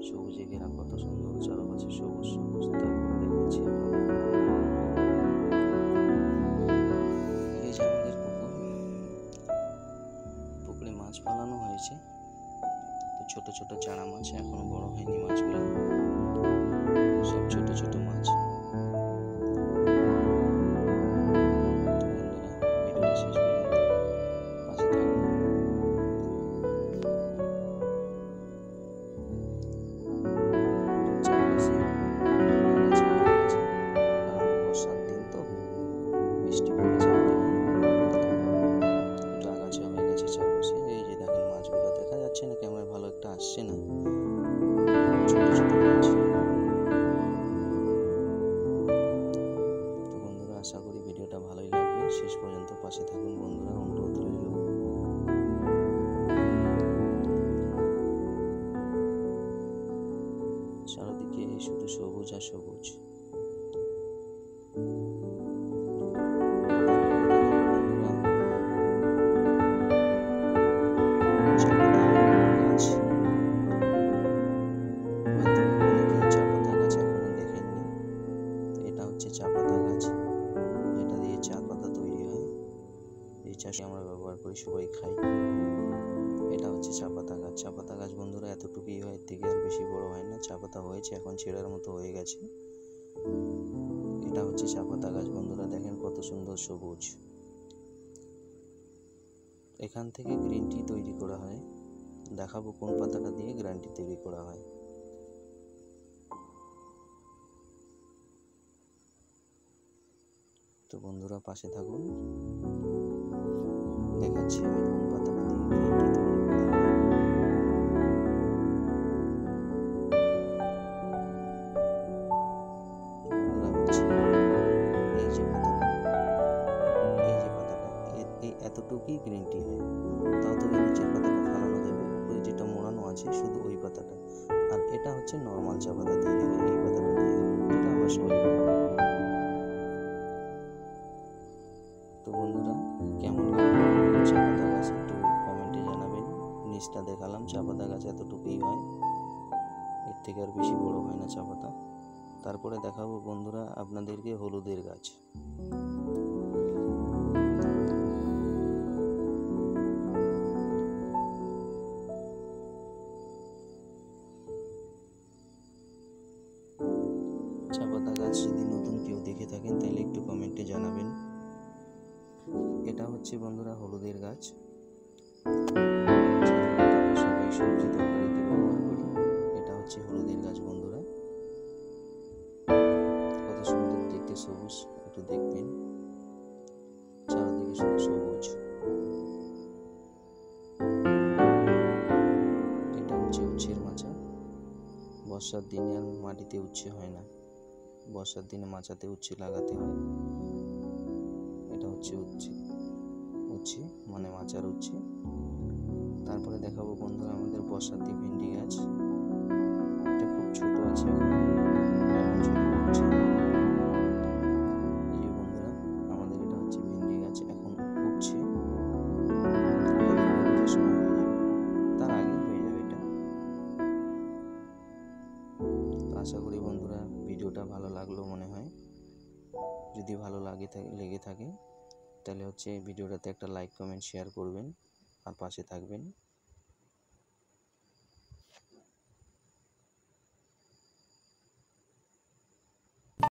সবুজে ঘেরা কত সুন্দর চারপাশে সবুজ সবুজ। তারপরে দেখাচ্ছি এই যে আমাদের পুকুরে মাছ পালানো হয়েছে। তো ছোট ছোট চারা মাছ, এখনো বড় হয়নি মাছগুলো, সব ছোট ছোট মাছ। ভিডিওটা শেষ পর্যন্ত পাশে থাকুন। চারপাশে আগাছা হয়ে গেছে, কারণ বর্ষার দিন তো, বৃষ্টি পড়েছে, একটু আগাছা হয়ে গেছে চারপাশে। এই যে দেখেন মাছগুলো, দেখা যাচ্ছে না, ক্যামেরা ভালো একটা আসছে না, ছোট ছোট মাছ। তো বন্ধুরা, আশা করি ভিডিওটা ভালোই লাগবে, শেষ পর্যন্ত পাশে থাকুন বন্ধুরা, অনুরোধ রইল। চারদিকে শুধু সবুজ আর সবুজ। চা পাতা গাছ, যেটা দিয়ে চা পাতা তৈরি হয়, এই চাষে আমরা ব্যবহার করি, সবাই খাই। এটা হচ্ছে চা পাতা গাছ। চা পাতা গাছ বন্ধুরা এতটুকুই হয়, এর থেকে আর বেশি বড় হয় না। চা পাতা হয়েছে, এখন ছেঁড়ার মতো হয়ে গেছে। এটা হচ্ছে চা পাতা গাছ বন্ধুরা, দেখেন কত সুন্দর সবুজ। এখান থেকে গ্রিন টি তৈরি করা হয়, দেখাবো কোন পাতাটা দিয়ে গ্রিন টি তৈরি করা হয়। তো বন্ধুরা পাশে থাকুন, দেখাচ্ছি আমি কোন পাতাটা দিয়ে গ্রিন টি তৈরি করা হয়। বন্ধুরা হচ্ছে এই যে পাতাটা, এই এতটুকুই গ্রিন টি হয়। তাও তো নিচের পাতাটা ফালানো যাবে, ওই যেটা মোড়ানো আছে শুধু ওই পাতাটা। আর এটা হচ্ছে নর্মাল চা পাতা তৈরি হয় এই পাতাটা দিয়ে, যেটা আমরা সবাই ব্যবহার করি। তো বন্ধুরা, কেমন লাগলো চা পাতা গাছ একটু কমেন্টে জানাবেন। নিচটা দেখালাম, চা পাতা গাছ এতটুকুই হয়, এর থেকে আর বেশি বড় হয় না চা পাতা। তারপরে দেখাবো বন্ধুরা আপনাদেরকে হলুদের গাছ। চা পাতা গাছ যদি নতুন কেউ দেখে থাকেন তাহলে একটু কমেন্টে জানাবেন। এটা হচ্ছে বন্ধুরা হলুদের গাছ, সবাই সবজি তরকারিতে ব্যবহার করি। এটা হচ্ছে হলুদের গাছ বন্ধুরা, কত সুন্দর দেখতে, সবুজ, একটু দেখবেন, চারদিকে শুধু সবুজ। এটা হচ্ছে উচ্ছের মাচা, বর্ষার দিনে আর মাটিতে উচ্ছে হয় না, বর্ষার দিনে মাচাতে উচ্ছে লাগাতে হয়। এটা হচ্ছে উচ্ছে মানে মাচার উচ্ছে। তারপরে দেখাবো বন্ধুরা আমাদের বর্ষাতি ভেন্ডি গাছ, এটা খুব ছোট আছে এখন ছোট হচ্ছে। এই যে বন্ধুরা আমাদের এটা হচ্ছে ভেন্ডি গাছ, এখন উঠছে, সময় হয়ে যাবে, তার আগেই হয়ে যাবে এটা। তো আশা করি বন্ধুরা ভিডিওটা ভালো লাগলো মনে হয়। যদি ভালো লেগে থাকে তাহলে হচ্ছে ভিডিওটাতে একটা লাইক কমেন্ট শেয়ার করবেন আর পাশে থাকবেন।